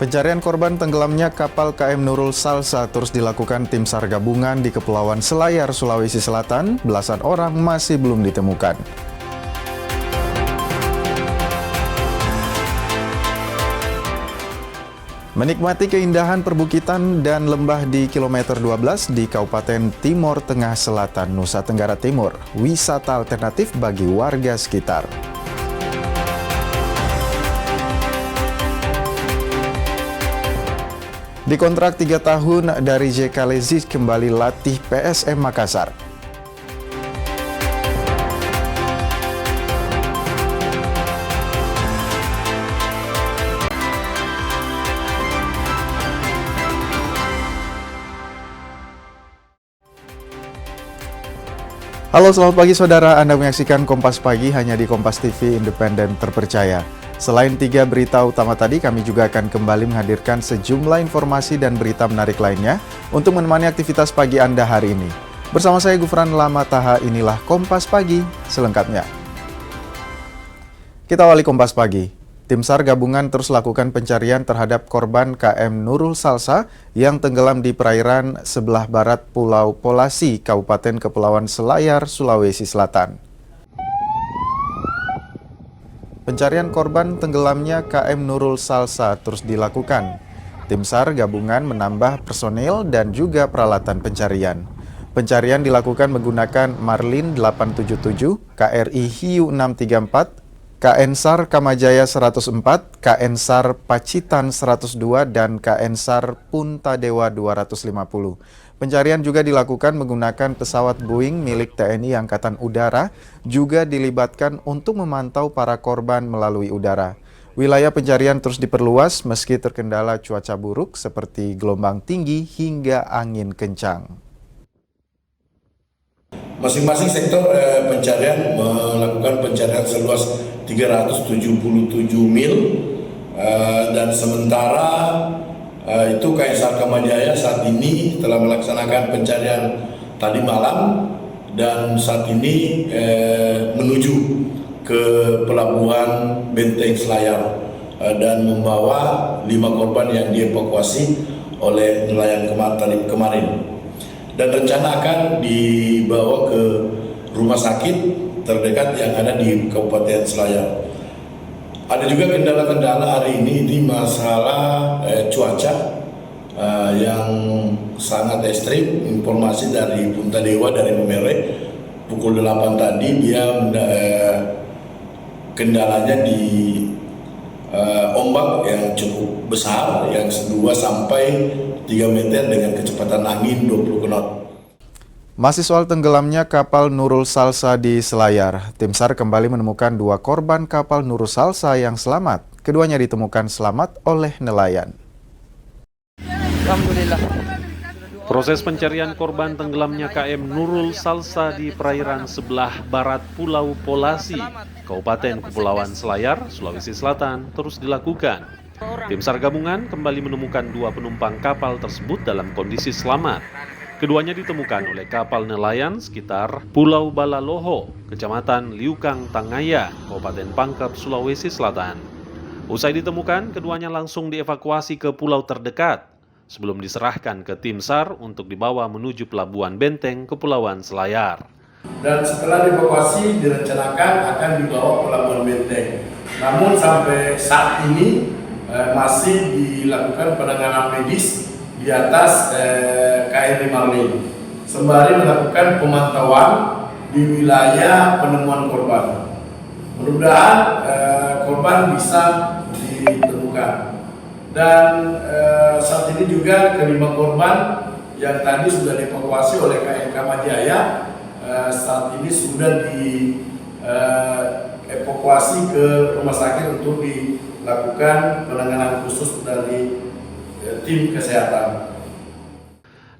Pencarian korban tenggelamnya kapal KM Nurul Salsa terus dilakukan tim SAR gabungan di Kepulauan Selayar, Sulawesi Selatan. Belasan orang masih belum ditemukan. Menikmati keindahan perbukitan dan lembah di kilometer 12 di Kabupaten Timor Tengah Selatan, Nusa Tenggara Timur. Wisata alternatif bagi warga sekitar. Dikontrak 3 tahun dari JK Lezic kembali latih PSM Makassar. Halo, selamat pagi saudara. Anda menyaksikan Kompas Pagi hanya di Kompas TV Independen Terpercaya. Selain 3 berita utama tadi, kami juga akan kembali menghadirkan sejumlah informasi dan berita menarik lainnya untuk menemani aktivitas pagi Anda hari ini. Bersama saya Gufran Lamataha, inilah Kompas Pagi selengkapnya. Kita awali Kompas Pagi. Tim SAR gabungan terus lakukan pencarian terhadap korban KM Nurul Salsa yang tenggelam di perairan sebelah barat Pulau Polasi, Kabupaten Kepulauan Selayar, Sulawesi Selatan. Pencarian korban tenggelamnya KM Nurul Salsa terus dilakukan. Tim SAR gabungan menambah personil dan juga peralatan pencarian. Pencarian dilakukan menggunakan Marlin 877, KRI Hiu 634, KN SAR Kamajaya 104, KN SAR Pacitan 102, dan KN SAR Puntadewa 250. Pencarian juga dilakukan menggunakan pesawat Boeing milik TNI Angkatan Udara, juga dilibatkan untuk memantau para korban melalui udara. Wilayah pencarian terus diperluas meski terkendala cuaca buruk seperti gelombang tinggi hingga angin kencang. Masing-masing sektor pencarian melakukan pencarian seluas 377 mil dan sementara itu KN SAR Kamajaya saat ini telah melaksanakan pencarian tadi malam dan saat ini menuju ke pelabuhan Benteng Selayar dan membawa 5 korban yang dievakuasi oleh nelayan kemarin. Dan rencana akan dibawa ke rumah sakit terdekat yang ada di Kabupaten Selayar. Ada juga kendala-kendala hari ini masalah cuaca yang sangat ekstrim. Informasi dari Puntadewa dari Memere pukul 8 tadi dia kendalanya di ombak yang cukup besar, yang 2 sampai 3 meter dengan kecepatan angin 20 knot. Masih soal tenggelamnya kapal Nurul Salsa di Selayar, tim SAR kembali menemukan 2 korban kapal Nurul Salsa yang selamat. Keduanya ditemukan selamat oleh nelayan. Alhamdulillah. Proses pencarian korban tenggelamnya KM Nurul Salsa di perairan sebelah barat Pulau Polasi, Kabupaten Kepulauan Selayar, Sulawesi Selatan terus dilakukan. Tim SAR gabungan kembali menemukan 2 penumpang kapal tersebut dalam kondisi selamat. Keduanya ditemukan oleh kapal nelayan sekitar Pulau Balaloho, Kecamatan Liukang Tangaya, Kabupaten Pangkep, Sulawesi Selatan. Usai ditemukan, keduanya langsung dievakuasi ke pulau terdekat sebelum diserahkan ke tim SAR untuk dibawa menuju Pelabuhan Benteng, Kepulauan Selayar. Dan setelah dievakuasi direncanakan akan dibawa ke Pelabuhan Benteng. Namun sampai saat ini masih dilakukan penanganan medis di atas KRI Marlin, sembari melakukan pemantauan di wilayah penemuan korban. Mudah-mudahan korban bisa ditemukan. Dan saat ini juga kelima korban yang tadi sudah dievakuasi oleh KN Kamajaya saat ini sudah dievakuasi ke rumah sakit untuk dilakukan penanganan khusus dari tim kesehatan.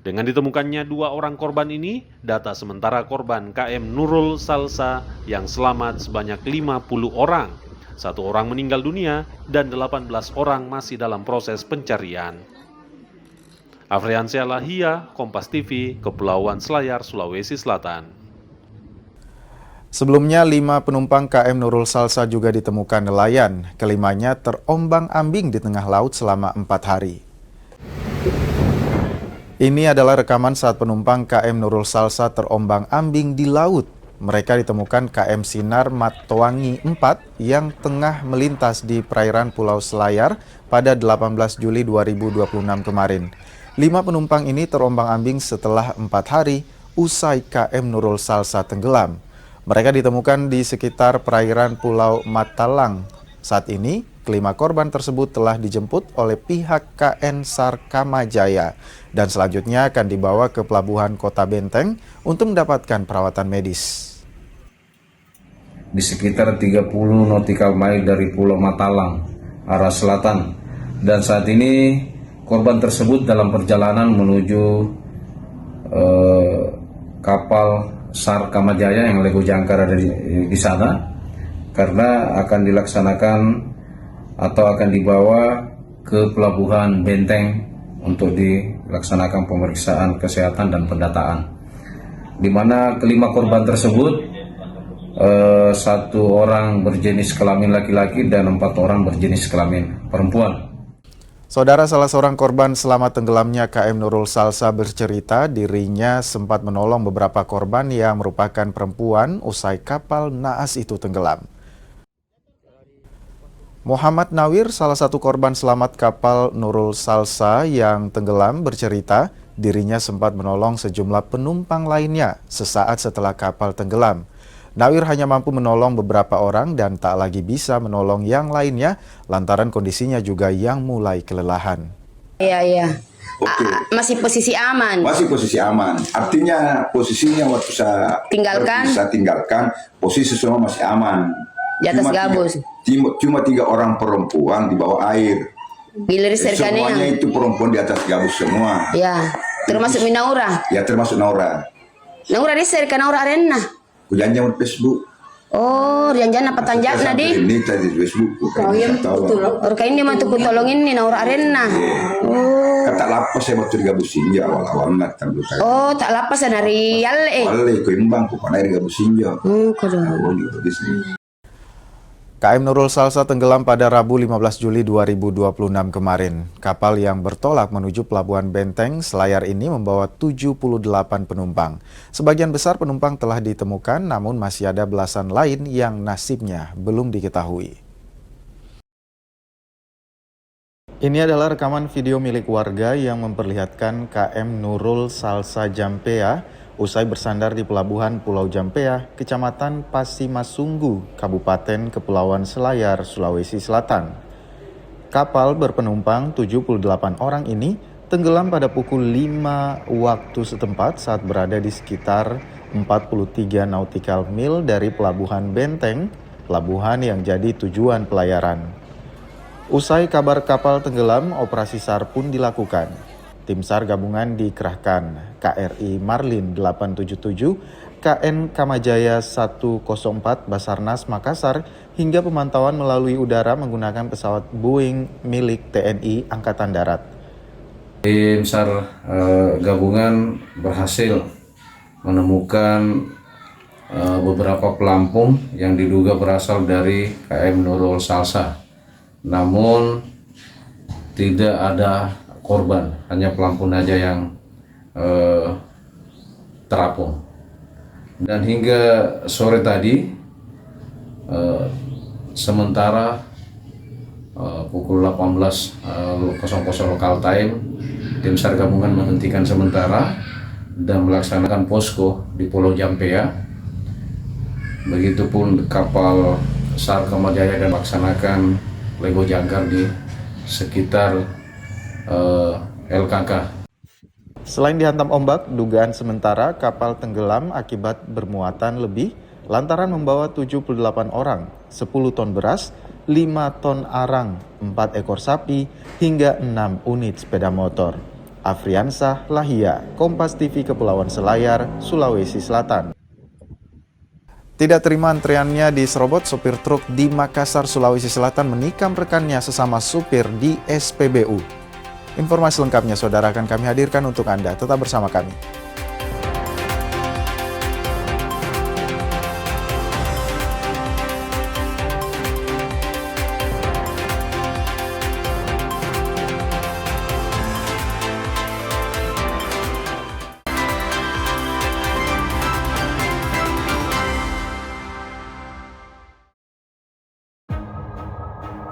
Dengan ditemukannya 2 orang korban ini, data sementara korban KM Nurul Salsa yang selamat sebanyak 50 orang. 1 orang meninggal dunia dan 18 orang masih dalam proses pencarian. Afriansyah Lahia, Kompas TV, Kepulauan Selayar, Sulawesi Selatan. Sebelumnya, 5 penumpang KM Nurul Salsa juga ditemukan nelayan. Kelimanya terombang-ambing di tengah laut selama 4 hari. Ini adalah rekaman saat penumpang KM Nurul Salsa terombang-ambing di laut. Mereka ditemukan KM Sinar Matoangi 4 yang tengah melintas di perairan Pulau Selayar pada 18 Juli 2026 kemarin. 5 penumpang ini terombang-ambing setelah 4 hari usai KM Nurul Salsa tenggelam. Mereka ditemukan di sekitar perairan Pulau Matalang. Saat ini, kelima korban tersebut telah dijemput oleh pihak KN SAR Kamajaya dan selanjutnya akan dibawa ke Pelabuhan Kota Benteng untuk mendapatkan perawatan medis. Di sekitar 30 nautical mile dari Pulau Matalang, arah selatan. Dan saat ini korban tersebut dalam perjalanan menuju kapal SAR Kamajaya yang Lego Jangkar ada di sana, karena akan dilaksanakan atau akan dibawa ke Pelabuhan Benteng untuk dilaksanakan pemeriksaan kesehatan dan pendataan. Di mana kelima korban tersebut, 1 orang berjenis kelamin laki-laki dan 4 orang berjenis kelamin perempuan. Saudara, salah seorang korban selamat tenggelamnya KM Nurul Salsa bercerita dirinya sempat menolong beberapa korban yang merupakan perempuan usai kapal naas itu tenggelam. Muhammad Nawir, salah satu korban selamat kapal Nurul Salsa yang tenggelam, bercerita dirinya sempat menolong sejumlah penumpang lainnya sesaat setelah kapal tenggelam. Nawir hanya mampu menolong beberapa orang dan tak lagi bisa menolong yang lainnya lantaran kondisinya juga yang mulai kelelahan. Iya. Oke. Masih posisi aman. Masih posisi aman. Artinya posisinya waktu saya tinggalkan, posisi semua masih aman. Di atas gabus. Cuma 3 orang perempuan di bawah air. Gilir serkannya. Semuanya itu perempuan di atas gabus semua. Ya, termasuk Naura. Ya, termasuk Naura. Naura di serkan Naura Arena. Kujanjang di Facebook. Oh, jangan apa tanjakna di? Ini tadi di Facebook. Oh iya, betul. Orang ini mah tuh kutolongin nih Naura Arena. Oh. Kata lapas saya waktu di gabusin ya awal-awal nak tahu. Oh, tak lapas na real Wale ko imbang ko panay di gabusin ya. Kudu. KM Nurul Salsa tenggelam pada Rabu 15 Juli 2026 kemarin. Kapal yang bertolak menuju Pelabuhan Benteng Selayar ini membawa 78 penumpang. Sebagian besar penumpang telah ditemukan, namun masih ada belasan lain yang nasibnya belum diketahui. Ini adalah rekaman video milik warga yang memperlihatkan KM Nurul Salsa Jampea usai bersandar di Pelabuhan Pulau Jampea, Kecamatan Pasimasunggu, Kabupaten Kepulauan Selayar, Sulawesi Selatan. Kapal berpenumpang 78 orang ini tenggelam pada pukul 5 waktu setempat saat berada di sekitar 43 nautical mil dari Pelabuhan Benteng, pelabuhan yang jadi tujuan pelayaran. Usai kabar kapal tenggelam, operasi SAR pun dilakukan. Tim SAR gabungan dikerahkan, KRI Marlin 877, KN Kamajaya 104 Basarnas Makassar, hingga pemantauan melalui udara menggunakan pesawat Boeing milik TNI Angkatan Darat. Tim SAR gabungan berhasil menemukan beberapa pelampung yang diduga berasal dari KM Nurul Salsa. Namun tidak ada korban, hanya pelampung aja yang terapung. Dan hingga sore tadi, sementara pukul 18.00 lokal time, tim SAR gabungan menghentikan sementara dan melaksanakan posko di Pulau Jampea. Begitupun kapal SAR Kamajaya dan melaksanakan Lego Jangkar di sekitar LKK. Selain dihantam ombak, dugaan sementara kapal tenggelam akibat bermuatan lebih lantaran membawa 78 orang, 10 ton beras, 5 ton arang, 4 ekor sapi, hingga 6 unit sepeda motor. Afriansah Lahia, Kompas TV Kepulauan Selayar, Sulawesi Selatan. Tidak terima antreannya di serobot, sopir truk di Makassar, Sulawesi Selatan menikam rekannya sesama supir di SPBU. Informasi lengkapnya saudara akan kami hadirkan untuk Anda. Tetap bersama kami.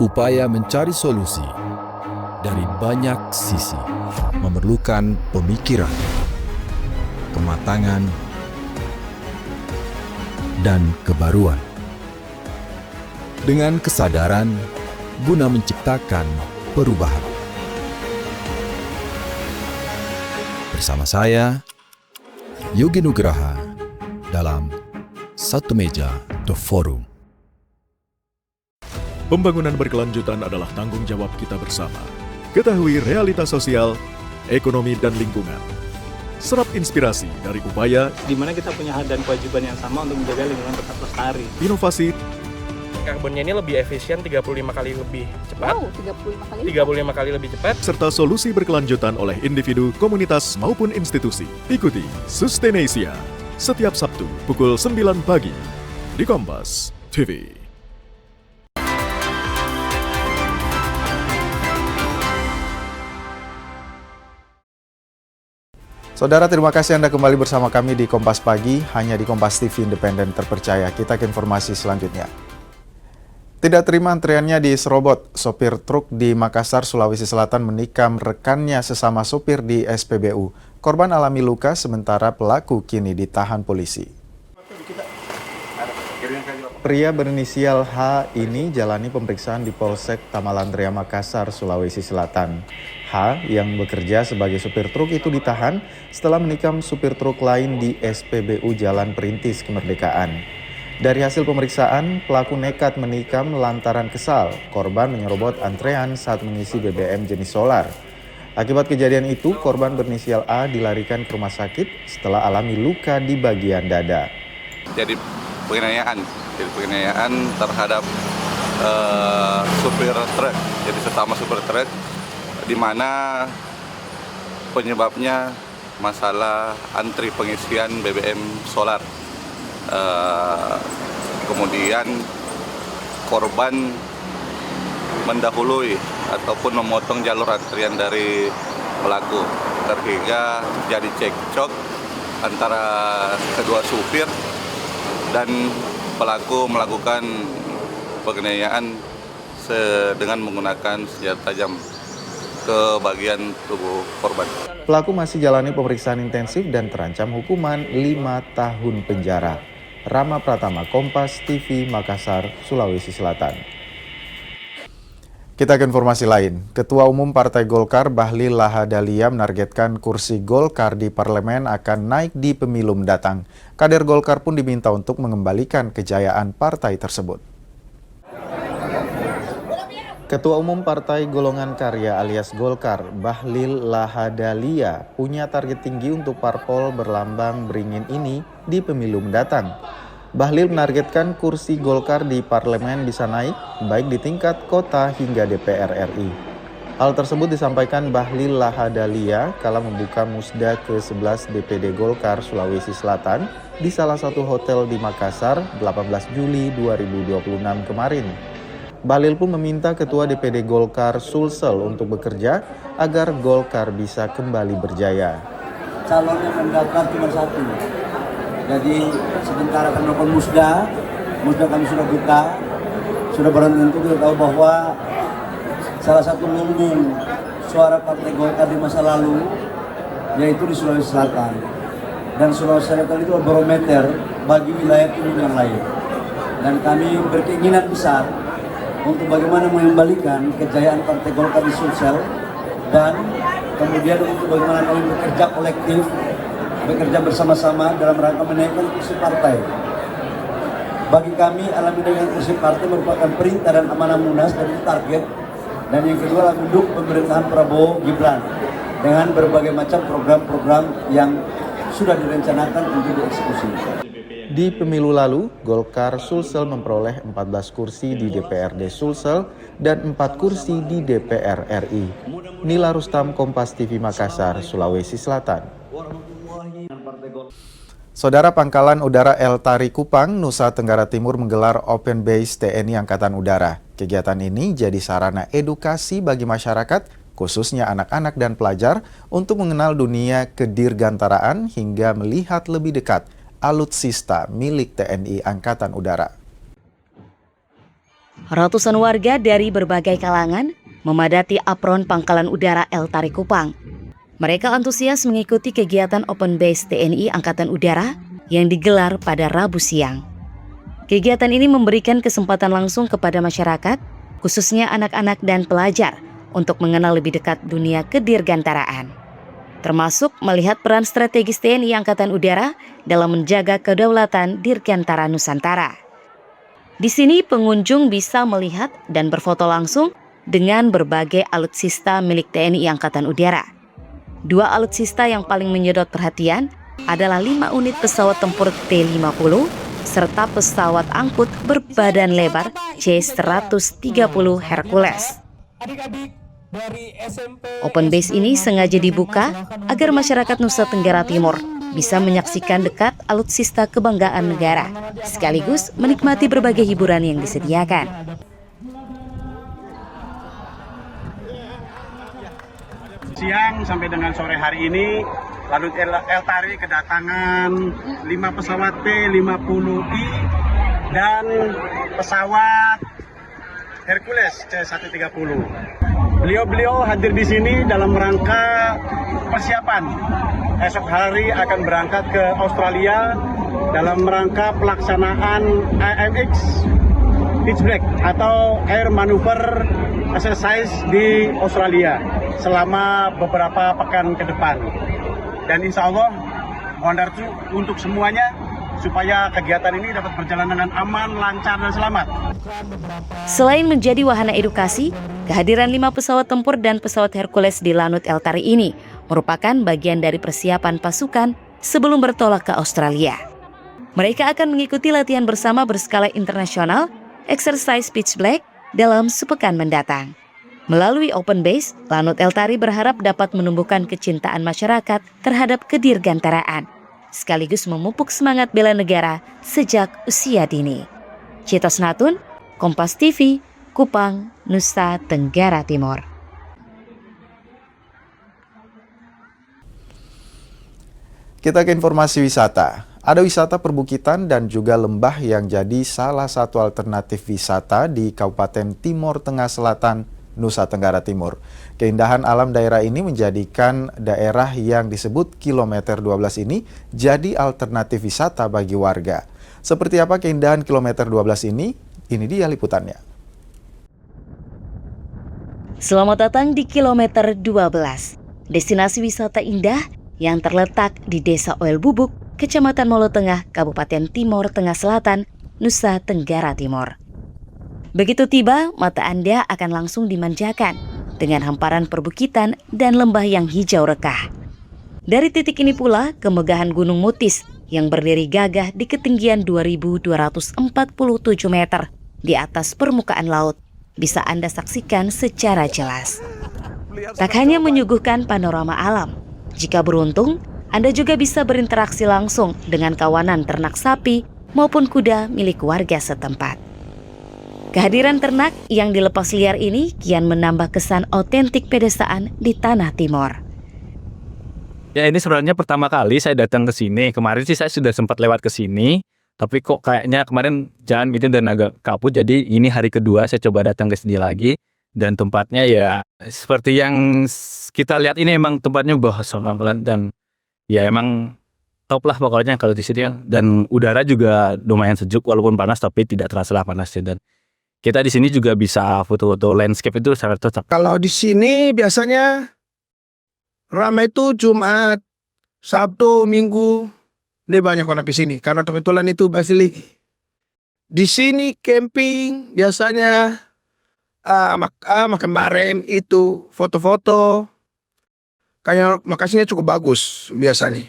Upaya mencari solusi dari banyak sisi memerlukan pemikiran, kematangan, dan kebaruan. Dengan kesadaran guna menciptakan perubahan. Bersama saya, Yogi Nugraha, dalam Satu Meja The Forum. Pembangunan berkelanjutan adalah tanggung jawab kita bersama. Ketahui realitas sosial, ekonomi, dan lingkungan. Serap inspirasi dari upaya di mana kita punya hak dan kewajiban yang sama untuk menjaga lingkungan tetap lestari. Inovasi karbonnya ini lebih efisien 35 kali lebih cepat. Wow, 35 kali lebih cepat. serta solusi berkelanjutan oleh individu, komunitas, maupun institusi. Ikuti Sustainasia setiap Sabtu pukul 9 pagi di Kompas TV. Saudara, terima kasih Anda kembali bersama kami di Kompas Pagi, hanya di Kompas TV Independen Terpercaya. Kita ke informasi selanjutnya. Tidak terima antriannya di Serobot, sopir truk di Makassar, Sulawesi Selatan menikam rekannya sesama sopir di SPBU. Korban alami luka sementara pelaku kini ditahan polisi. Pria berinisial H ini jalani pemeriksaan di Polsek Tamalandria Makassar, Sulawesi Selatan. H yang bekerja sebagai supir truk itu ditahan setelah menikam supir truk lain di SPBU Jalan Perintis Kemerdekaan. Dari hasil pemeriksaan, pelaku nekat menikam lantaran kesal. Korban menyerobot antrean saat mengisi BBM jenis solar. Akibat kejadian itu, korban berinisial A dilarikan ke rumah sakit setelah alami luka di bagian dada. Jadi penganiayaan terhadap supir truk, jadi sesama supir truk, di mana penyebabnya masalah antri pengisian BBM solar. Kemudian korban mendahului ataupun memotong jalur antrian dari pelaku, sehingga jadi cekcok antara kedua supir dan pelaku melakukan penganiayaan dengan menggunakan senjata tajam ke bagian tubuh korban. Pelaku masih jalani pemeriksaan intensif dan terancam hukuman 5 tahun penjara. Rama Pratama, Kompas TV, Makassar, Sulawesi Selatan. Kita ke informasi lain. Ketua Umum Partai Golkar Bahlil Lahadalia menargetkan kursi Golkar di parlemen akan naik di pemilu mendatang. Kader Golkar pun diminta untuk mengembalikan kejayaan partai tersebut. Ketua Umum Partai Golongan Karya alias Golkar, Bahlil Lahadalia, punya target tinggi untuk parpol berlambang beringin ini di pemilu mendatang. Bahlil menargetkan kursi Golkar di parlemen bisa naik, baik di tingkat kota hingga DPR RI. Hal tersebut disampaikan Bahlil Lahadalia kala membuka musda ke-11 DPD Golkar Sulawesi Selatan di salah satu hotel di Makassar 18 Juli 2026 kemarin. Bahlil pun meminta Ketua DPD Golkar Sulsel untuk bekerja agar Golkar bisa kembali berjaya. Calon yang mendaftar cuma satu. Jadi sementara kami melakukan musda kami sudah buka, sudah barang tentu kita tahu bahwa salah satu lumbung suara Partai Golkar di masa lalu yaitu di Sulawesi Selatan. Dan Sulawesi Selatan itu barometer bagi wilayah timur yang lain. Dan kami berkeinginan besar untuk bagaimana mengembalikan kejayaan Partai Golkar di Sulsel dan kemudian untuk bagaimana kami bekerja kolektif, bekerja bersama-sama dalam rangka menaikkan kursi partai. Bagi kami, alami dengan kursi partai merupakan perintah dan amanah Munas dari target. Dan yang kedua adalah mendukung pemerintahan Prabowo Gibran dengan berbagai macam program-program yang sudah direncanakan untuk dieksekusi. Di pemilu lalu, Golkar Sulsel memperoleh 14 kursi di DPRD Sulsel dan 4 kursi di DPR RI. Nila Rustam, Kompas TV Makassar, Sulawesi Selatan. Saudara, Pangkalan Udara El Tari Kupang, Nusa Tenggara Timur menggelar Open Base TNI Angkatan Udara. Kegiatan ini jadi sarana edukasi bagi masyarakat, khususnya anak-anak dan pelajar, untuk mengenal dunia kedirgantaraan hingga melihat lebih dekat alutsista milik TNI Angkatan Udara. Ratusan warga dari berbagai kalangan memadati apron Pangkalan Udara El Tari Kupang. Mereka antusias mengikuti kegiatan Open Base TNI Angkatan Udara yang digelar pada Rabu siang. Kegiatan ini memberikan kesempatan langsung kepada masyarakat, khususnya anak-anak dan pelajar, untuk mengenal lebih dekat dunia kedirgantaraan, termasuk melihat peran strategis TNI Angkatan Udara dalam menjaga kedaulatan Dirgantara Nusantara. Di sini pengunjung bisa melihat dan berfoto langsung dengan berbagai alutsista milik TNI Angkatan Udara. 2 alutsista yang paling menyedot perhatian adalah 5 unit pesawat tempur T-50 serta pesawat angkut berbadan lebar C-130 Hercules. Open Base ini sengaja dibuka agar masyarakat Nusa Tenggara Timur bisa menyaksikan dekat alutsista kebanggaan negara, sekaligus menikmati berbagai hiburan yang disediakan. Siang sampai dengan sore hari ini, Lanut El Tari kedatangan 5 pesawat P-50I dan pesawat Hercules C-130. Beliau hadir di sini dalam rangka persiapan. Esok hari akan berangkat ke Australia dalam rangka pelaksanaan AMX Pitchblack atau Air Maneuver Exercise di Australia selama beberapa pekan ke depan. Dan insya Allah mohon restu untuk semuanya supaya kegiatan ini dapat berjalan dengan aman, lancar, dan selamat. Selain menjadi wahana edukasi, kehadiran 5 pesawat tempur dan pesawat Hercules di Lanut El Tari ini merupakan bagian dari persiapan pasukan sebelum bertolak ke Australia. Mereka akan mengikuti latihan bersama berskala internasional, Exercise Pitchblack, dalam sepekan mendatang. Melalui Open Base, Lanut El Tari berharap dapat menumbuhkan kecintaan masyarakat terhadap kedirgantaraan, sekaligus memupuk semangat bela negara sejak usia dini. Citos Natun, Kompas TV, Kupang, Nusa Tenggara Timur. Kita ke informasi wisata. Ada wisata perbukitan dan juga lembah yang jadi salah satu alternatif wisata di Kabupaten Timor Tengah Selatan, Nusa Tenggara Timur. Keindahan alam daerah ini menjadikan daerah yang disebut Kilometer 12 ini jadi alternatif wisata bagi warga. Seperti apa keindahan Kilometer 12 ini? Ini dia liputannya. Selamat datang di Kilometer 12, destinasi wisata indah yang terletak di Desa Oel Bubuk, Kecamatan Molo Tengah, Kabupaten Timor Tengah Selatan, Nusa Tenggara Timur. Begitu tiba, mata Anda akan langsung dimanjakan dengan hamparan perbukitan dan lembah yang hijau rekah. Dari titik ini pula, kemegahan Gunung Mutis yang berdiri gagah di ketinggian 2.247 meter di atas permukaan laut bisa Anda saksikan secara jelas. Tak hanya menyuguhkan panorama alam, jika beruntung, Anda juga bisa berinteraksi langsung dengan kawanan ternak sapi maupun kuda milik warga setempat. Kehadiran ternak yang dilepas liar ini kian menambah kesan otentik pedesaan di Tanah Timor. Ya, ini sebenarnya pertama kali saya datang ke sini. Kemarin sih saya sudah sempat lewat ke sini, tapi kok kayaknya kemarin jalan gitu dan agak kaput. Jadi ini hari kedua saya coba datang ke sini lagi. Dan tempatnya ya seperti yang kita lihat ini, emang tempatnya bahasa dan ya emang top lah pokoknya kalau di sini. Dan udara juga lumayan sejuk walaupun panas, tapi tidak terasa panasnya. Dan kita di sini juga bisa foto-foto landscape, itu sangat cocok. Kalau di sini biasanya ramai itu Jumat, Sabtu, Minggu. Ini banyak orang di sini karena kebetulan itu Basili. Di sini camping biasanya makan bareng, itu foto-foto. Kayak lokasinya cukup bagus biasanya.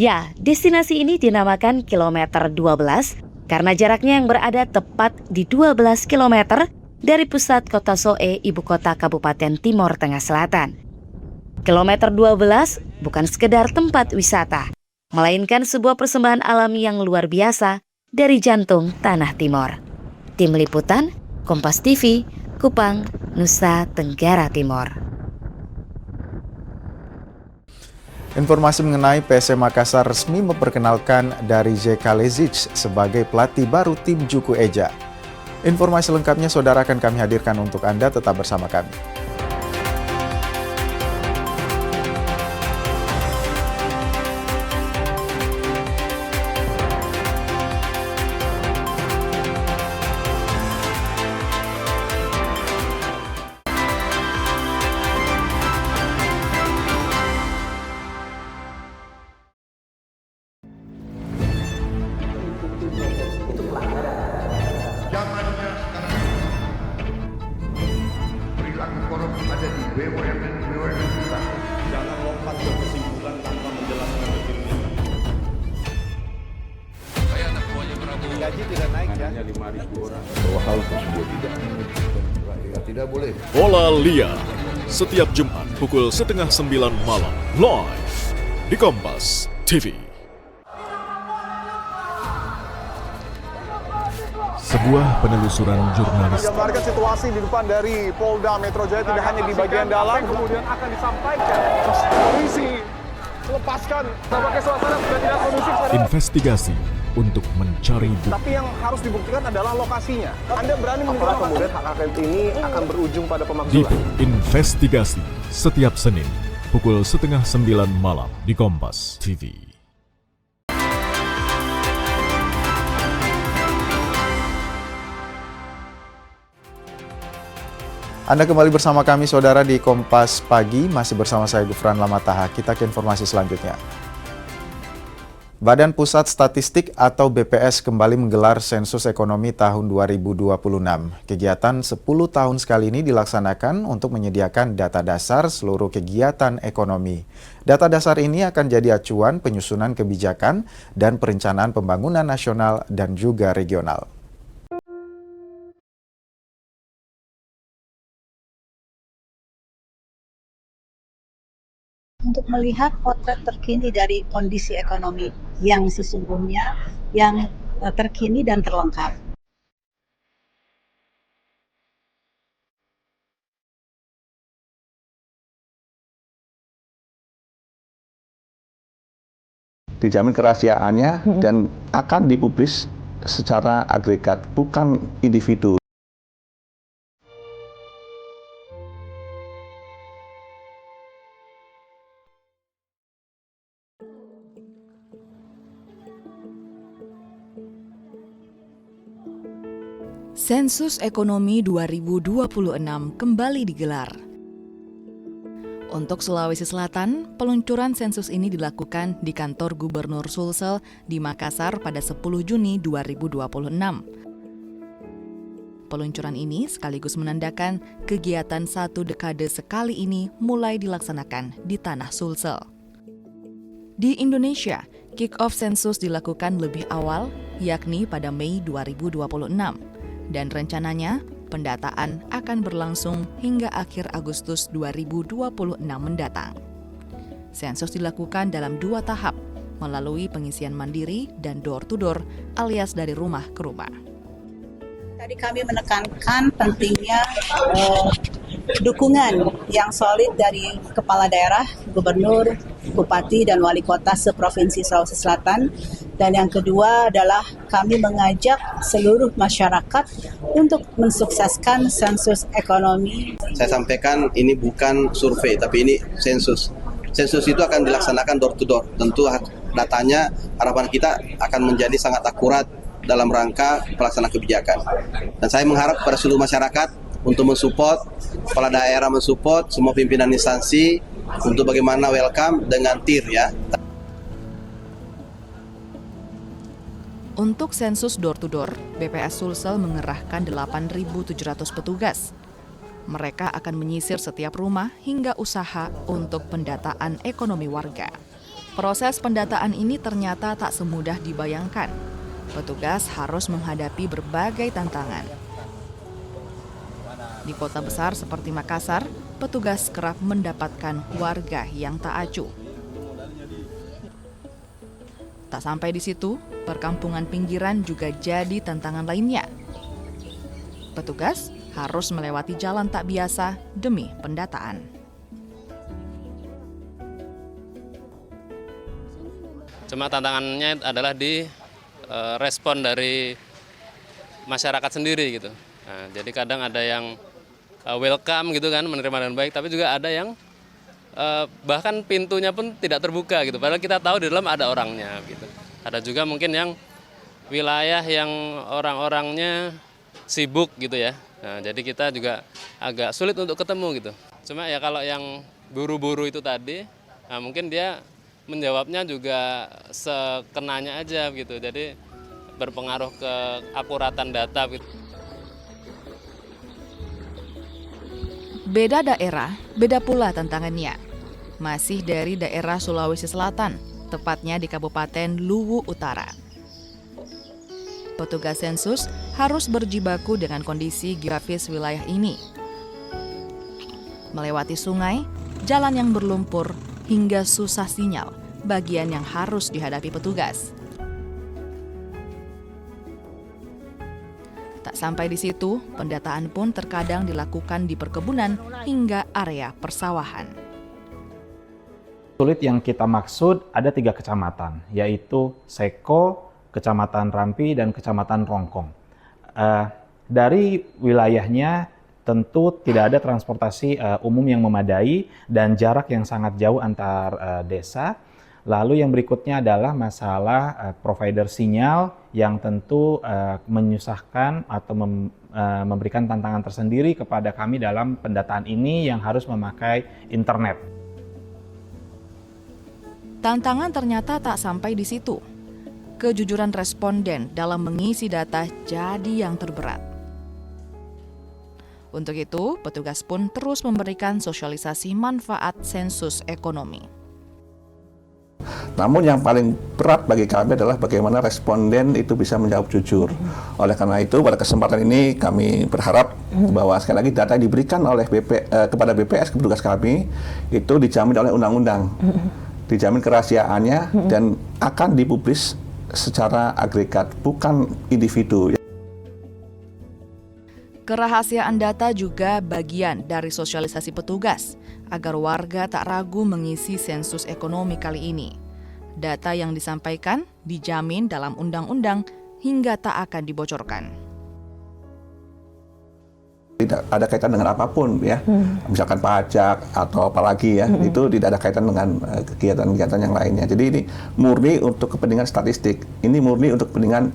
Ya, destinasi ini dinamakan Kilometer 12 karena jaraknya yang berada tepat di 12 km dari pusat kota Soe, ibu kota Kabupaten Timor Tengah Selatan. Kilometer 12 bukan sekedar tempat wisata, melainkan sebuah persembahan alam yang luar biasa dari jantung Tanah Timor. Tim Liputan, Kompas TV, Kupang, Nusa Tenggara Timur. Informasi mengenai PSM Makassar resmi memperkenalkan dari Zeka Lezic sebagai pelatih baru tim Juku Eja. Informasi lengkapnya saudara akan kami hadirkan untuk Anda, tetap bersama kami. Zamannya sekarang perilaku korup ada di BUMN kita. Jangan lompat ke kesimpulan tanpa menjelaskan detailnya. Saya anak buahnya Prabowo. Gaji tidak naik ya. Hanya 5.000 orang. Bahwa hal tersebut tidak boleh. Bola Liar setiap Jumat pukul 8:30 malam live di Kompas TV. Sebuah penelusuran jurnalis. Gambarkan situasi di depan dari Polda Metro Jaya, tidak hanya di bagian dalam, kemudian akan disampaikan polisi lepaskan. Tampaknya suasana sudah tidak kondusif. Investigasi untuk mencari bukti. Tapi yang harus dibuktikan adalah lokasinya. Anda berani menduga kemudian hak angket ini akan berujung pada pemakzulan. Investigasi setiap Senin pukul 8:30 malam di Kompas TV. Anda kembali bersama kami saudara di Kompas Pagi, masih bersama saya Gufran Lamataha. Kita ke informasi selanjutnya. Badan Pusat Statistik atau BPS kembali menggelar sensus ekonomi tahun 2026. Kegiatan 10 tahun sekali ini dilaksanakan untuk menyediakan data dasar seluruh kegiatan ekonomi. Data dasar ini akan jadi acuan penyusunan kebijakan dan perencanaan pembangunan nasional dan juga regional. Untuk melihat potret terkini dari kondisi ekonomi yang sesungguhnya, yang terkini dan terlengkap. Dijamin kerahasiaannya dan akan dipublis secara agregat, bukan individu. Sensus Ekonomi 2026 kembali digelar. Untuk Sulawesi Selatan, peluncuran sensus ini dilakukan di kantor Gubernur Sulsel di Makassar pada 10 Juni 2026. Peluncuran ini sekaligus menandakan kegiatan 1 dekade sekali ini mulai dilaksanakan di tanah Sulsel. Di Indonesia, kick-off sensus dilakukan lebih awal, yakni pada Mei 2026. Dan rencananya pendataan akan berlangsung hingga akhir Agustus 2026 mendatang. Sensus dilakukan dalam 2 tahap, melalui pengisian mandiri dan door-to-door alias dari rumah ke rumah. Tadi kami menekankan pentingnya dukungan yang solid dari kepala daerah, gubernur, bupati, dan wali kota seprovinsi Sulawesi Selatan. Dan yang kedua adalah kami mengajak seluruh masyarakat untuk mensukseskan sensus ekonomi. Saya sampaikan ini bukan survei, tapi ini sensus. Sensus itu akan dilaksanakan door to door. Tentu datanya harapan kita akan menjadi sangat akurat dalam rangka pelaksanaan kebijakan. Dan saya mengharap pada seluruh masyarakat untuk mensupport, kepala daerah mensupport, semua pimpinan instansi untuk bagaimana welcome dengan TIR ya. Untuk sensus door-to-door, BPS Sulsel mengerahkan 8.700 petugas. Mereka akan menyisir setiap rumah hingga usaha untuk pendataan ekonomi warga. Proses pendataan ini ternyata tak semudah dibayangkan. Petugas harus menghadapi berbagai tantangan. Di kota besar seperti Makassar, petugas kerap mendapatkan warga yang tak acuh. Tak sampai di situ, perkampungan pinggiran juga jadi tantangan lainnya. Petugas harus melewati jalan tak biasa demi pendataan. Cuma tantangannya adalah di respon dari masyarakat sendiri gitu. Nah, jadi kadang ada yang welcome gitu kan, menerima dengan baik, tapi juga ada yang bahkan pintunya pun tidak terbuka gitu. Padahal kita tahu di dalam ada orangnya gitu. Ada juga mungkin yang wilayah yang orang-orangnya sibuk gitu ya. Nah, jadi kita juga agak sulit untuk ketemu gitu. Cuma ya kalau yang buru-buru itu tadi, nah mungkin dia menjawabnya juga sekenanya aja gitu. Jadi berpengaruh ke akuratan data gitu. Beda daerah, beda pula tantangannya. Masih dari daerah Sulawesi Selatan, tepatnya di Kabupaten Luwu Utara. Petugas sensus harus berjibaku dengan kondisi geografis wilayah ini. Melewati sungai, jalan yang berlumpur, hingga susah sinyal, bagian yang harus dihadapi petugas. Tak sampai di situ, pendataan pun terkadang dilakukan di perkebunan hingga area persawahan. Sulit yang kita maksud ada 3 kecamatan, yaitu Seko, Kecamatan Rampi, dan Kecamatan Rongkong. Dari wilayahnya tentu tidak ada transportasi umum yang memadai dan jarak yang sangat jauh antar desa. Lalu yang berikutnya adalah masalah provider sinyal yang tentu menyusahkan atau memberikan tantangan tersendiri kepada kami dalam pendataan ini yang harus memakai internet. Tantangan ternyata tak sampai di situ. Kejujuran responden dalam mengisi data jadi yang terberat. Untuk itu, petugas pun terus memberikan sosialisasi manfaat sensus ekonomi. Namun yang paling berat bagi kami adalah bagaimana responden itu bisa menjawab jujur. Oleh karena itu, pada kesempatan ini kami berharap bahwa sekali lagi data yang diberikan oleh kepada BPS, petugas kami, itu dijamin oleh undang-undang. Dijamin kerahasiaannya dan akan dipublis secara agregat, bukan individu. Kerahasiaan data juga bagian dari sosialisasi petugas agar warga tak ragu mengisi sensus ekonomi kali ini. Data yang disampaikan dijamin dalam undang-undang hingga tak akan dibocorkan. Tidak ada kaitan dengan apapun ya, misalkan pajak atau apalagi ya, itu tidak ada kaitan dengan kegiatan-kegiatan yang lainnya. Jadi ini murni untuk kepentingan statistik, ini murni untuk kepentingan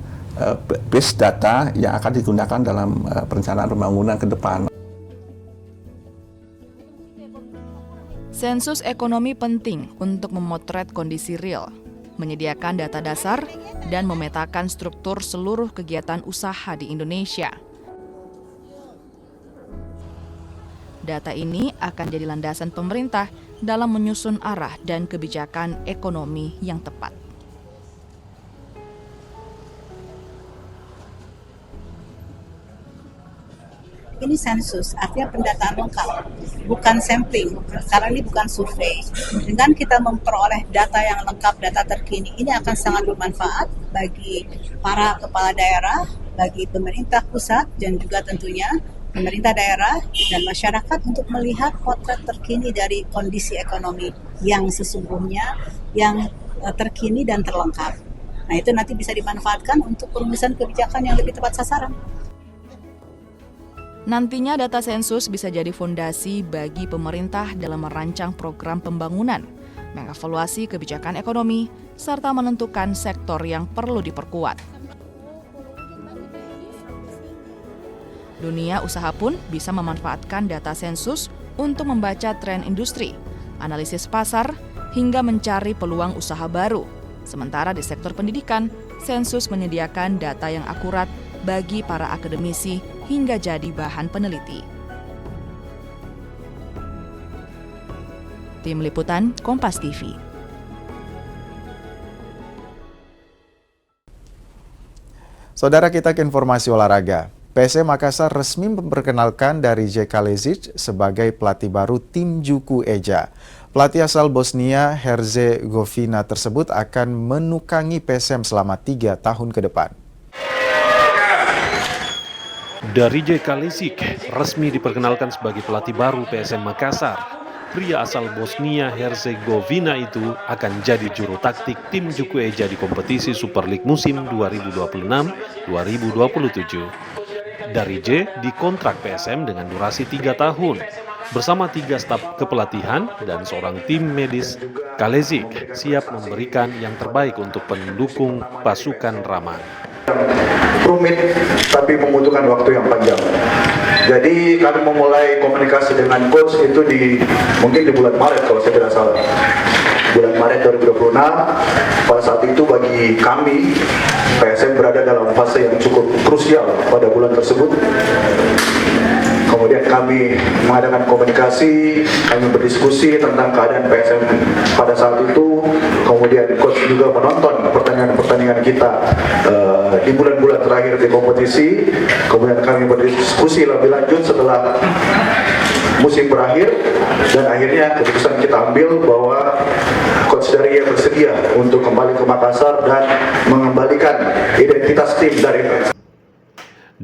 base data yang akan digunakan dalam perencanaan pembangunan ke depan. Sensus ekonomi penting untuk memotret kondisi real, menyediakan data dasar, dan memetakan struktur seluruh kegiatan usaha di Indonesia. Data ini akan jadi landasan pemerintah dalam menyusun arah dan kebijakan ekonomi yang tepat. Ini sensus, artinya pendataan lengkap, bukan sampling, karena ini bukan survei. Dengan kita memperoleh data yang lengkap, data terkini, ini akan sangat bermanfaat bagi para kepala daerah, bagi pemerintah pusat, dan juga tentunya pemerintah daerah dan masyarakat untuk melihat potret terkini dari kondisi ekonomi yang sesungguhnya, yang terkini dan terlengkap. Nah, itu nanti bisa dimanfaatkan untuk perumusan kebijakan yang lebih tepat sasaran. Nantinya data sensus bisa jadi fondasi bagi pemerintah dalam merancang program pembangunan, mengevaluasi kebijakan ekonomi, serta menentukan sektor yang perlu diperkuat. Dunia usaha pun bisa memanfaatkan data sensus untuk membaca tren industri, analisis pasar, hingga mencari peluang usaha baru. Sementara di sektor pendidikan, sensus menyediakan data yang akurat bagi para akademisi hingga jadi bahan peneliti. Tim Liputan Kompas TV. Saudara, kita ke informasi olahraga. PSM Makassar resmi memperkenalkan dari Jeka Lezic sebagai pelatih baru tim Juku Eja. Pelatih asal Bosnia Herzegovina tersebut akan menukangi PSM selama 3 tahun ke depan. Dari Jeka Lezic resmi diperkenalkan sebagai pelatih baru PSM Makassar. pria asal Bosnia-Herzegovina itu akan jadi juru taktik tim Juku Eja di kompetisi Super League musim 2026-2027. Darije dikontrak PSM dengan durasi 3 tahun. Bersama 3 staf kepelatihan dan seorang tim medis, Kalezic siap memberikan yang terbaik untuk pendukung pasukan Rama. Rumit tapi membutuhkan waktu yang panjang. Jadi kami memulai komunikasi dengan coach itu mungkin di bulan Maret kalau saya tidak salah. Bulan Maret 2026, pada saat itu bagi kami PSM berada dalam fase yang cukup krusial pada bulan tersebut. Kemudian kami mengadakan komunikasi, kami berdiskusi tentang keadaan PSM pada saat itu. Kemudian coach juga menonton pertandingan-pertandingan kita di bulan-bulan terakhir di kompetisi. Kemudian kami berdiskusi lebih lanjut setelah musim berakhir, dan akhirnya keputusan kita ambil bahwa coach Darije bersedia untuk kembali ke Makassar dan mengembalikan identitas tim dari PSM.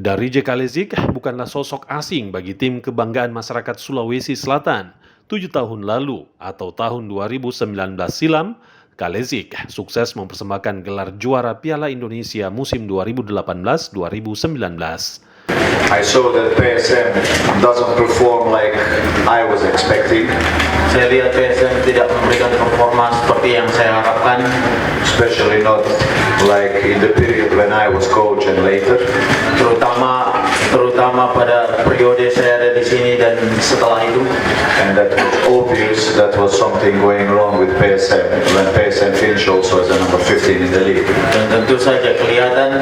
Darije Kalezic bukanlah sosok asing bagi tim kebanggaan masyarakat Sulawesi Selatan. 7 tahun lalu atau tahun 2019 silam, Kalezic sukses mempersembahkan gelar juara Piala Indonesia musim 2018-2019. I saw that PSM doesn't perform like I was expecting. Saya lihat PSM tidak memberikan performa seperti yang saya harapkan. Especially not like in the period when I was coach and later. Terutama pada periode saya ada di sini dan setelah itu. And that was obvious that was something going wrong with PSM when PSM finished also as a number 15 in the league. Dan tentu saja kelihatan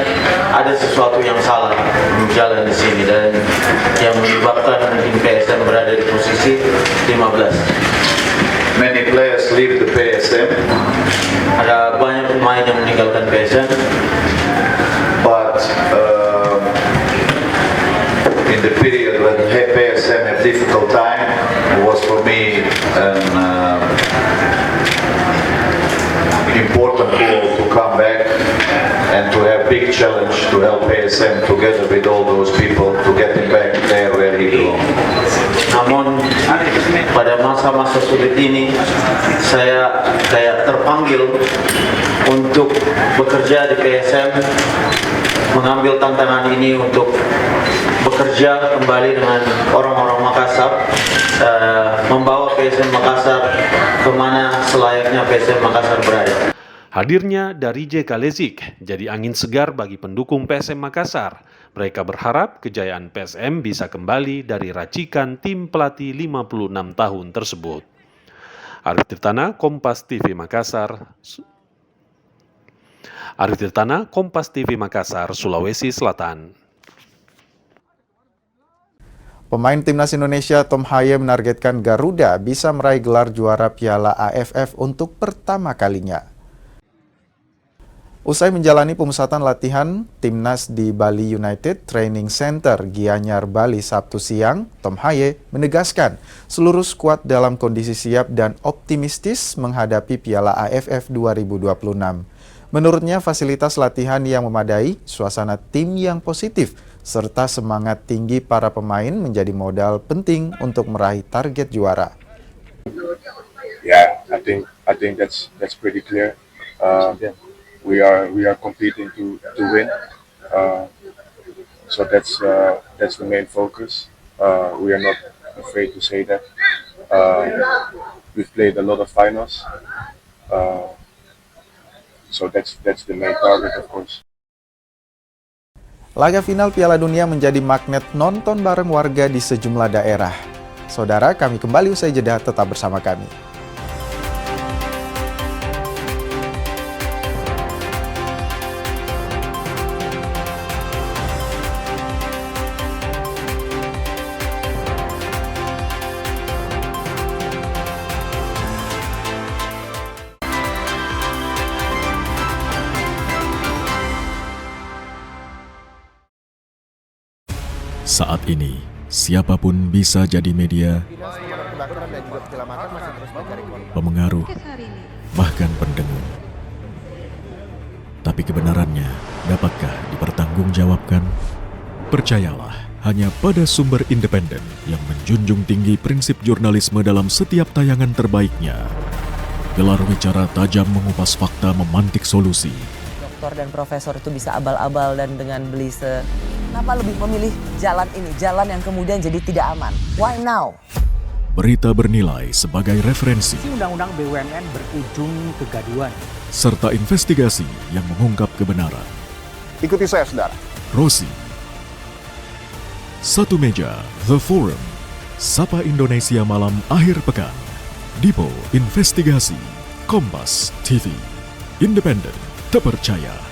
ada sesuatu yang salah berjalan di sini dan yang menyebabkan tim PSM berada di posisi 15. Many players leave the PSM. Ada banyak pemain yang meninggalkan PSM. But in the period when PSM had difficult time, it was for me an important goal to come back and to have big challenge to help PSM together with all those people to get him back there where he belongs. Namun pada masa-masa sulit ini saya kayak terpanggil untuk bekerja di PSM, mengambil tantangan ini untuk bekerja kembali dengan orang-orang Makassar, membawa PSM Makassar kemana selayaknya PSM Makassar berada. Hadirnya Darije Kalezic jadi angin segar bagi pendukung PSM Makassar. Mereka berharap kejayaan PSM bisa kembali dari racikan tim pelatih 56 tahun tersebut. Arif Tirtana, Kompas TV Makassar. Arif Tirtana, Kompas TV Makassar, Sulawesi Selatan. Pemain Timnas Indonesia Tom Haye menargetkan Garuda bisa meraih gelar juara Piala AFF untuk pertama kalinya. Usai menjalani pemusatan latihan Timnas di Bali United Training Center, Gianyar, Bali Sabtu siang, Tom Haye menegaskan seluruh skuad dalam kondisi siap dan optimistis menghadapi Piala AFF 2026. Menurutnya fasilitas latihan yang memadai, suasana tim yang positif, serta semangat tinggi para pemain menjadi modal penting untuk meraih target juara. Yeah, I think that's pretty clear. We are competing to win, so that's the main focus. We are not afraid to say that. We've played a lot of finals, so that's the main target, of course. Laga final Piala Dunia menjadi magnet nonton bareng warga di sejumlah daerah. Saudara, kami kembali usai jeda, tetap bersama kami. Saat ini, siapapun bisa jadi media, pemengaruh, bahkan pendengar. Tapi kebenarannya dapatkah dipertanggungjawabkan? Percayalah, hanya pada sumber independen yang menjunjung tinggi prinsip jurnalisme dalam setiap tayangan terbaiknya. Gelar bicara tajam mengupas fakta, memantik solusi. Doktor dan profesor itu bisa abal-abal dan dengan belise. Kenapa lebih memilih jalan ini, jalan yang kemudian jadi tidak aman? Why now? Berita bernilai sebagai referensi. Undang-undang BUMN berujung kegaduhan. Serta investigasi yang mengungkap kebenaran. Ikuti saya, saudara. Rosi. Satu meja, The Forum. Sapa Indonesia malam akhir pekan. Dipo Investigasi. Kompas TV. Independen, terpercaya.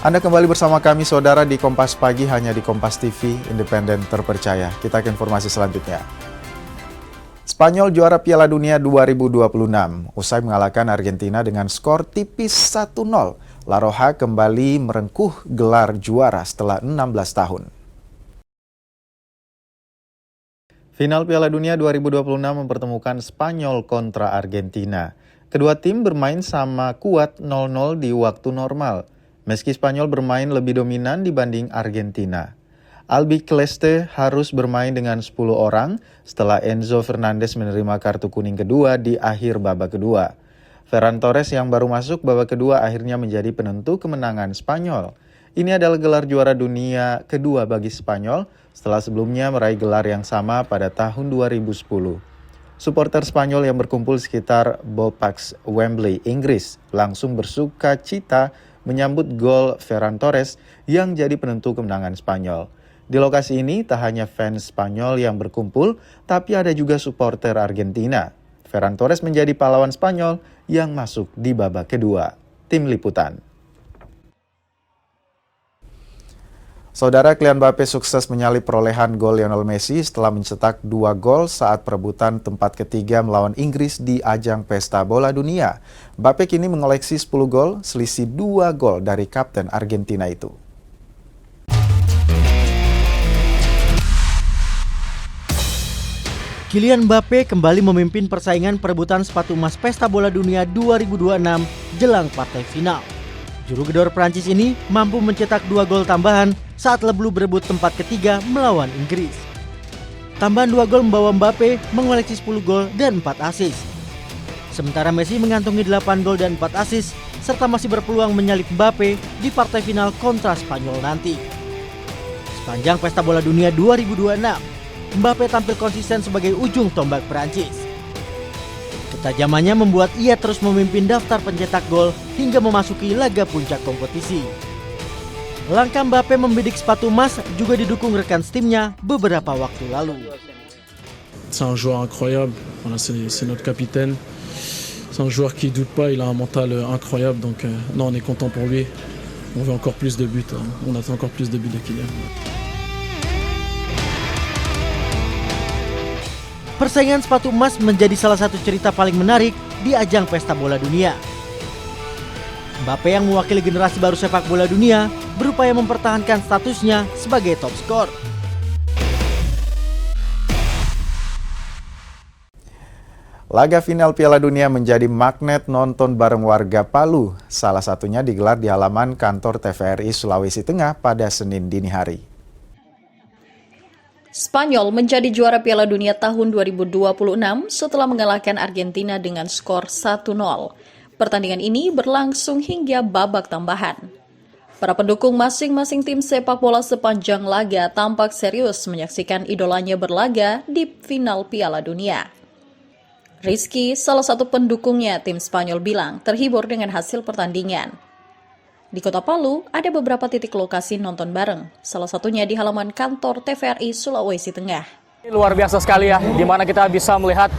Anda kembali bersama kami, saudara, di Kompas Pagi, hanya di Kompas TV, independen terpercaya. Kita ke informasi selanjutnya. Spanyol juara Piala Dunia 2026. Usai mengalahkan Argentina dengan skor tipis 1-0, La Roja kembali merengkuh gelar juara setelah 16 tahun. Final Piala Dunia 2026 mempertemukan Spanyol kontra Argentina. Kedua tim bermain sama kuat 0-0 di waktu normal. Meski Spanyol bermain lebih dominan dibanding Argentina. Albiceleste harus bermain dengan 10 orang setelah Enzo Fernandez menerima kartu kuning kedua di akhir babak kedua. Ferran Torres yang baru masuk babak kedua akhirnya menjadi penentu kemenangan Spanyol. Ini adalah gelar juara dunia kedua bagi Spanyol setelah sebelumnya meraih gelar yang sama pada tahun 2010. Supporter Spanyol yang berkumpul sekitar ballpark Wembley, Inggris, langsung bersuka cita menyambut gol Ferran Torres yang jadi penentu kemenangan Spanyol. Di lokasi ini tak hanya fans Spanyol yang berkumpul, tapi ada juga supporter Argentina. Ferran Torres menjadi pahlawan Spanyol yang masuk di babak kedua. Tim Liputan. Saudara, Kylian Mbappe sukses menyalip perolehan gol Lionel Messi setelah mencetak 2 gol saat perebutan tempat ketiga melawan Inggris di ajang Pesta Bola Dunia. Mbappe kini mengoleksi 10 gol, selisih 2 gol dari kapten Argentina itu. Kylian Mbappe kembali memimpin persaingan perebutan sepatu emas Pesta Bola Dunia 2026 jelang partai final. Juru gedor Prancis ini mampu mencetak 2 gol tambahan saat Le Bleu berebut tempat ketiga melawan Inggris. Tambahan 2 gol membawa Mbappe mengoleksi 10 gol dan 4 assist. Sementara Messi mengantongi 8 gol dan 4 assist serta masih berpeluang menyalip Mbappe di partai final kontra Spanyol nanti. Sepanjang Pesta Bola Dunia 2026, Mbappe tampil konsisten sebagai ujung tombak Prancis. Ketajamannya membuat ia terus memimpin daftar pencetak gol hingga memasuki laga puncak kompetisi. Langkah Mbappe membidik sepatu emas juga didukung rekan setimnya beberapa waktu lalu. C'est un joueur incroyable, voilà, c'est notre capitaine. C'est un joueur qui doute pas, il a un mental incroyable, donc non, on est content pour lui. On veut encore plus de buts, on attend encore plus de buts de Kylian. Persaingan sepatu emas menjadi salah satu cerita paling menarik di ajang Pesta Bola Dunia. Mbappe yang mewakili generasi baru sepak bola dunia berupaya mempertahankan statusnya sebagai top skor. Laga final Piala Dunia menjadi magnet nonton bareng warga Palu. Salah satunya digelar di halaman kantor TVRI Sulawesi Tengah pada Senin dini hari. Spanyol menjadi juara Piala Dunia tahun 2026 setelah mengalahkan Argentina dengan skor 1-0. Pertandingan ini berlangsung hingga babak tambahan. Para pendukung masing-masing tim sepak bola sepanjang laga tampak serius menyaksikan idolanya berlaga di final Piala Dunia. Rizky, salah satu pendukungnya tim Spanyol, bilang terhibur dengan hasil pertandingan. Di Kota Palu, ada beberapa titik lokasi nonton bareng, salah satunya di halaman kantor TVRI Sulawesi Tengah. Luar biasa sekali ya, di mana kita bisa melihat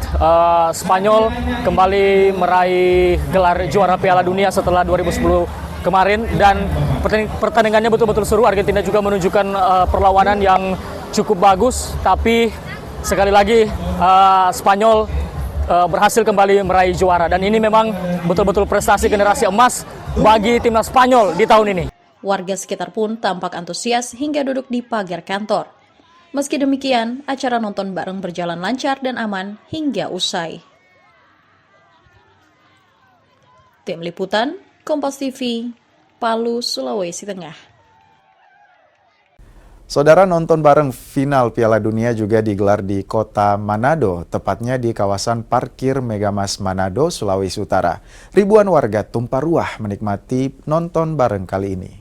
Spanyol kembali meraih gelar juara Piala Dunia setelah 2010 kemarin, dan pertandingannya betul-betul seru. Argentina juga menunjukkan perlawanan yang cukup bagus, tapi sekali lagi Spanyol berhasil kembali meraih juara, dan ini memang betul-betul prestasi generasi emas bagi timnas Spanyol di tahun ini. Warga sekitar pun tampak antusias hingga duduk di pagar kantor. Meski demikian, acara nonton bareng berjalan lancar dan aman hingga usai. Tim Liputan, Kompas TV, Palu, Sulawesi Tengah. Saudara, nonton bareng final Piala Dunia juga digelar di kota Manado, tepatnya di kawasan parkir Megamas Manado, Sulawesi Utara. Ribuan warga tumpah ruah menikmati nonton bareng kali ini.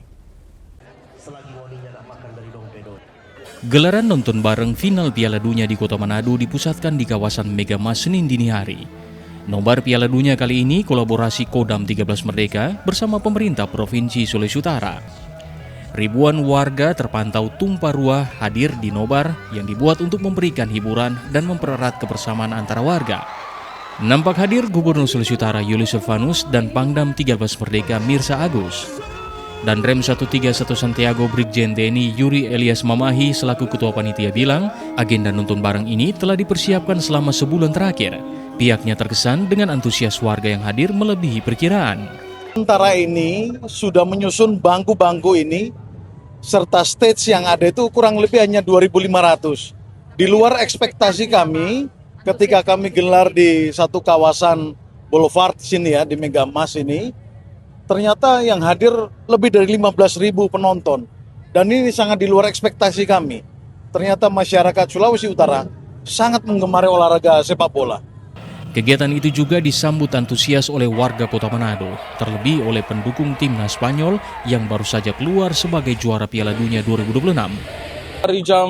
Gelaran nonton bareng final Piala Dunia di kota Manado dipusatkan di kawasan Megamas Senin dini hari. Nobar Piala Dunia kali ini kolaborasi Kodam 13 Merdeka bersama pemerintah Provinsi Sulawesi Utara. Ribuan warga terpantau tumpah ruah hadir di nobar yang dibuat untuk memberikan hiburan dan mempererat kebersamaan antara warga. Nampak hadir Gubernur Sulawesi Utara Julius Silvanus dan Pangdam 13 Merdeka Mirsa Agus. Dan Rem 131 Santiago Brigjen TNI Yuri Elias Mamahi selaku Ketua Panitia bilang, agenda nonton bareng ini telah dipersiapkan selama sebulan terakhir. Pihaknya terkesan dengan antusias warga yang hadir melebihi perkiraan. Sementara ini sudah menyusun bangku-bangku ini, serta stage yang ada itu kurang lebih hanya 2.500. Di luar ekspektasi kami, ketika kami gelar di satu kawasan boulevard sini ya, di Megamas ini, ternyata yang hadir lebih dari 15.000 penonton. Dan ini sangat di luar ekspektasi kami. Ternyata masyarakat Sulawesi Utara sangat menggemari olahraga sepak bola. Kegiatan itu juga disambut antusias oleh warga kota Manado, terlebih oleh pendukung timnas Spanyol yang baru saja keluar sebagai juara Piala Dunia 2026. Dari jam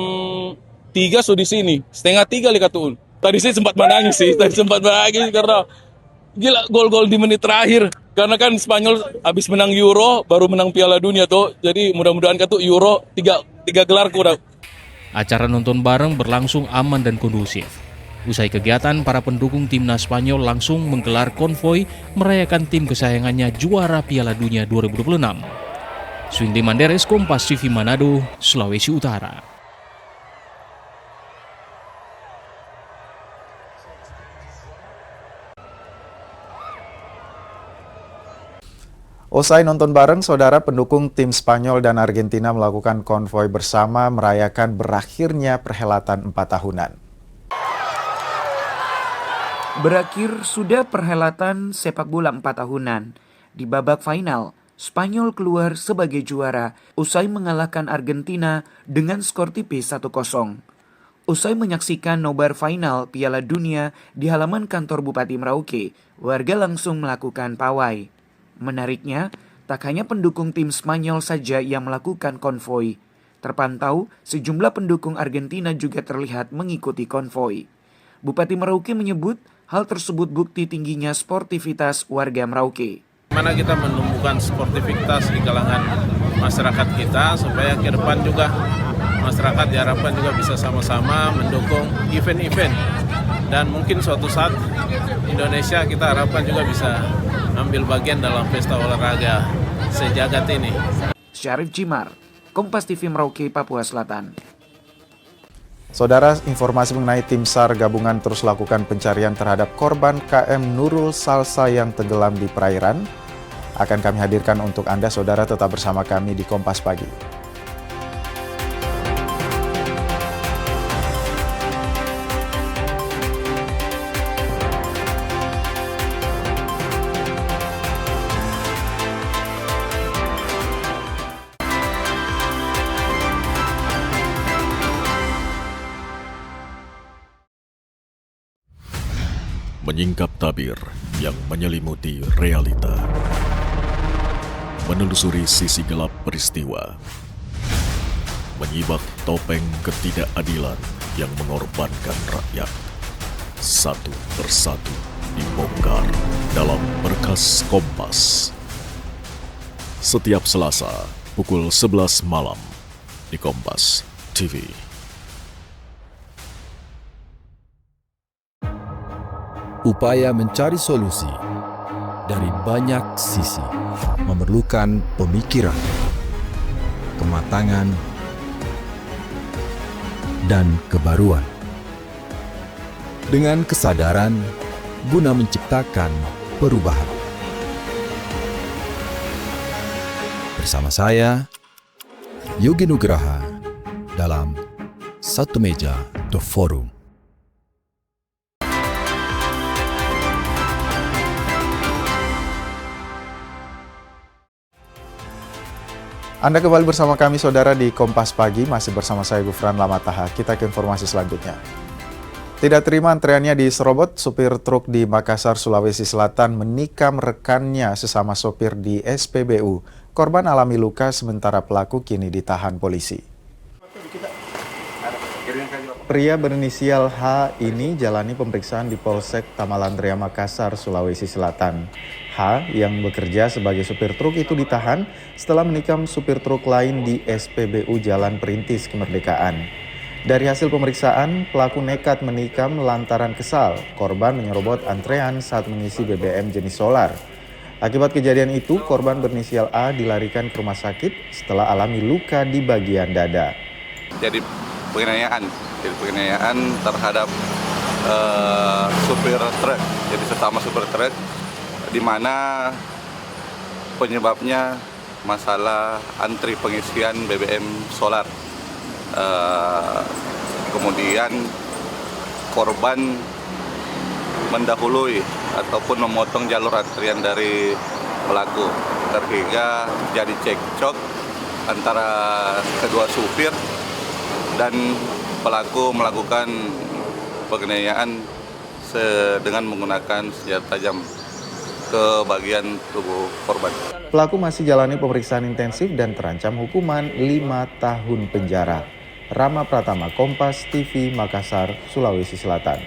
3 sudah di sini, setengah 3 likatun. Tadi saya sempat menangis karena gila gol-gol di menit terakhir. Karena kan Spanyol habis menang Euro, baru menang Piala Dunia tuh. Jadi mudah-mudahan kan tuh Euro 3 gelar kurang. Acara nonton bareng berlangsung aman dan kondusif. Usai kegiatan, para pendukung timnas Spanyol langsung menggelar konvoi merayakan tim kesayangannya juara Piala Dunia 2026. Swingli Manderes, Kompas TV Manado, Sulawesi Utara. Usai nonton bareng, saudara, pendukung tim Spanyol dan Argentina melakukan konvoi bersama merayakan berakhirnya perhelatan 4 tahunan. Berakhir sudah perhelatan sepak bola 4 tahunan. Di babak final, Spanyol keluar sebagai juara usai mengalahkan Argentina dengan skor tipis 1-0. Usai menyaksikan nobar final Piala Dunia di halaman kantor Bupati Merauke, warga langsung melakukan pawai. Menariknya, tak hanya pendukung tim Spanyol saja yang melakukan konvoi. Terpantau, sejumlah pendukung Argentina juga terlihat mengikuti konvoi. Bupati Merauke menyebut hal tersebut bukti tingginya sportivitas warga Merauke. Mana kita menumbuhkan sportivitas di kalangan masyarakat kita supaya ke depan juga masyarakat diharapkan juga bisa sama-sama mendukung event-event. Dan mungkin suatu saat Indonesia kita harapkan juga bisa ambil bagian dalam pesta olahraga sejagat ini. Syarif Jimar, Kompas TV Merauke, Papua Selatan. Saudara, informasi mengenai tim SAR gabungan terus lakukan pencarian terhadap korban KM Nurul Salsa yang tenggelam di perairan. Akan kami hadirkan untuk Anda, saudara, tetap bersama kami di Kompas Pagi. Menyingkap tabir yang menyelimuti realita, menelusuri sisi gelap peristiwa, menyibak topeng ketidakadilan yang mengorbankan rakyat. Satu persatu dibongkar dalam Berkas Kompas. Setiap Selasa pukul 11 malam di Kompas TV. Upaya mencari solusi dari banyak sisi memerlukan pemikiran, kematangan, dan kebaruan. Dengan kesadaran guna menciptakan perubahan. Bersama saya, Yogi Nugraha, dalam Satu Meja, The Forum. Anda kembali bersama kami saudara di Kompas Pagi, masih bersama saya Gufran Lamataha. Kita ke informasi selanjutnya. Tidak terima antreannya di Serobot, supir truk di Makassar, Sulawesi Selatan menikam rekannya sesama sopir di SPBU. Korban alami luka sementara pelaku kini ditahan polisi. Pria berinisial H ini jalani pemeriksaan di Polsek Tamalandria Makassar, Sulawesi Selatan. H yang bekerja sebagai supir truk itu ditahan setelah menikam supir truk lain di SPBU Jalan Perintis Kemerdekaan. Dari hasil pemeriksaan, pelaku nekat menikam lantaran kesal. Korban menyerobot antrean saat mengisi BBM jenis solar. Akibat kejadian itu, korban berinisial A dilarikan ke rumah sakit setelah alami luka di bagian dada. Jadi penganiayaan terhadap supir truk, jadi sesama supir truk, di mana penyebabnya masalah antri pengisian BBM solar. Kemudian korban mendahului ataupun memotong jalur antrian dari pelaku, sehingga jadi cekcok antara kedua supir dan pelaku melakukan penganiayaan dengan menggunakan senjata tajam ke bagian tubuh korban. Pelaku masih jalani pemeriksaan intensif dan terancam hukuman 5 tahun penjara. Rama Pratama, Kompas TV, Makassar, Sulawesi Selatan.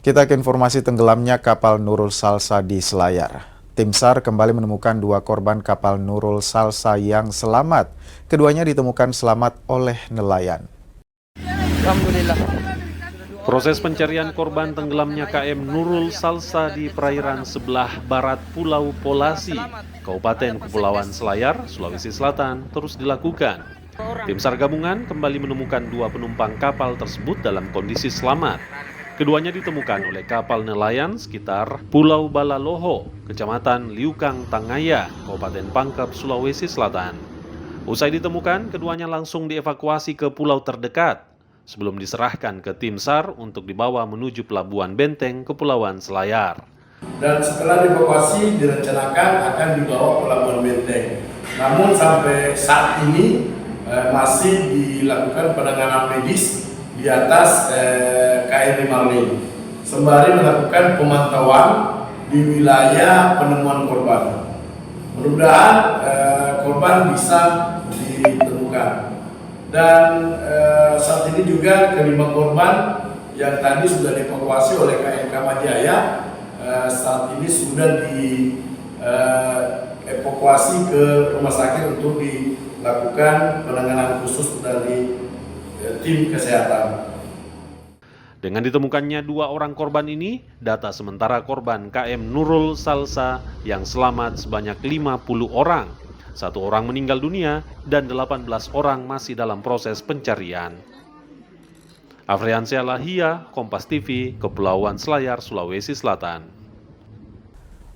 Kita ke informasi tenggelamnya kapal Nurul Salsa di Selayar. Tim SAR kembali menemukan 2 korban kapal Nurul Salsa yang selamat. Keduanya ditemukan selamat oleh nelayan. Alhamdulillah. Proses pencarian korban tenggelamnya KM Nurul Salsa di perairan sebelah barat Pulau Polasi, Kabupaten Kepulauan Selayar, Sulawesi Selatan terus dilakukan. Tim SAR gabungan kembali menemukan 2 penumpang kapal tersebut dalam kondisi selamat. Keduanya ditemukan oleh kapal nelayan sekitar Pulau Balaloho, Kecamatan Liukang Tangaya, Kabupaten Pangkep, Sulawesi Selatan. Usai ditemukan, keduanya langsung dievakuasi ke pulau terdekat sebelum diserahkan ke tim SAR untuk dibawa menuju Pelabuhan Benteng, Kepulauan Selayar. Dan setelah dievakuasi direncanakan akan dibawa ke Pelabuhan Benteng. Namun sampai saat ini masih dilakukan penanganan medis di atas KRI Marlin, sembari melakukan pemantauan di wilayah penemuan korban. Mudah-mudahan korban bisa ditemukan. Dan saat ini juga kelima korban yang tadi sudah dievakuasi oleh KM Kamajaya saat ini sudah dievakuasi ke rumah sakit untuk dilakukan penanganan khusus dari tim kesehatan. Dengan ditemukannya 2 orang korban ini, data sementara korban KM Nurul Salsa yang selamat sebanyak 50 orang. 1 orang meninggal dunia dan 18 orang masih dalam proses pencarian. Afriansyah Lahia, Kompas TV, Kepulauan Selayar, Sulawesi Selatan.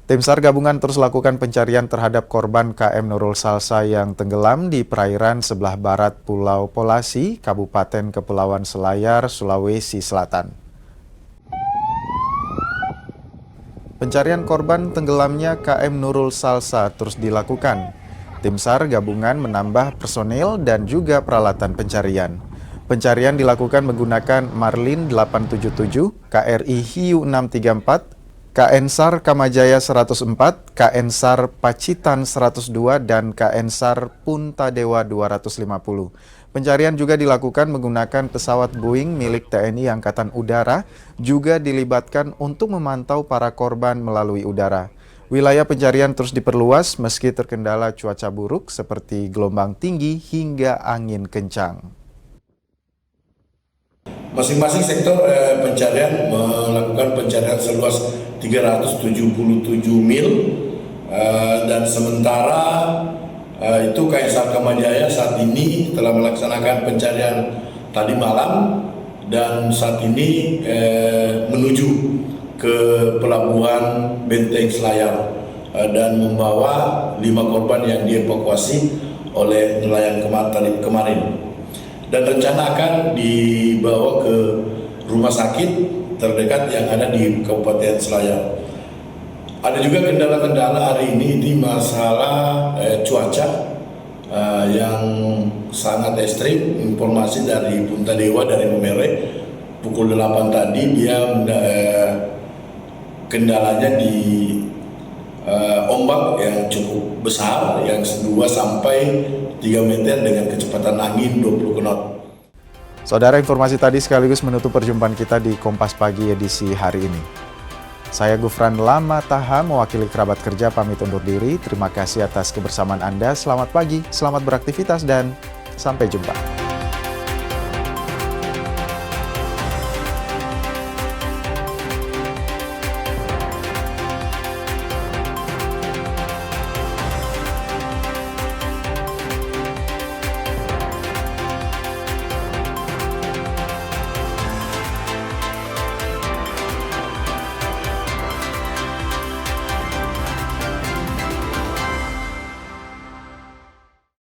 Tim SAR gabungan terus lakukan pencarian terhadap korban KM Nurul Salsa yang tenggelam di perairan sebelah barat Pulau Polasi, Kabupaten Kepulauan Selayar, Sulawesi Selatan. Pencarian korban tenggelamnya KM Nurul Salsa terus dilakukan. Tim SAR gabungan menambah personil dan juga peralatan pencarian. Pencarian dilakukan menggunakan Marlin 877, KRI Hiu 634, KN SAR Kamajaya 104, KN SAR Pacitan 102, dan KN SAR Puntadewa 250. Pencarian juga dilakukan menggunakan pesawat Boeing milik TNI Angkatan Udara, juga dilibatkan untuk memantau para korban melalui udara. Wilayah pencarian terus diperluas meski terkendala cuaca buruk seperti gelombang tinggi hingga angin kencang. Masing-masing sektor pencarian melakukan pencarian seluas 377 mil dan sementara itu KSR Kamajaya saat ini telah melaksanakan pencarian tadi malam dan saat ini menuju ke Pelabuhan Benteng Selayar dan membawa 5 korban yang dievakuasi oleh nelayan kemarin. dan rencana akan dibawa ke rumah sakit terdekat yang ada di Kabupaten Selayar. Ada juga kendala-kendala hari ini masalah cuaca yang sangat ekstrim. Informasi dari Punta Dewa dari Memere pukul 8 tadi dia kendalanya di ombak yang cukup besar, yang 2 sampai 3 meter dengan kecepatan angin 20 knot. Saudara, informasi tadi sekaligus menutup perjumpaan kita di Kompas Pagi edisi hari ini. Saya Gufran Lama Taha mewakili kerabat kerja pamit undur diri. Terima kasih atas kebersamaan Anda. Selamat pagi, selamat beraktivitas, dan sampai jumpa.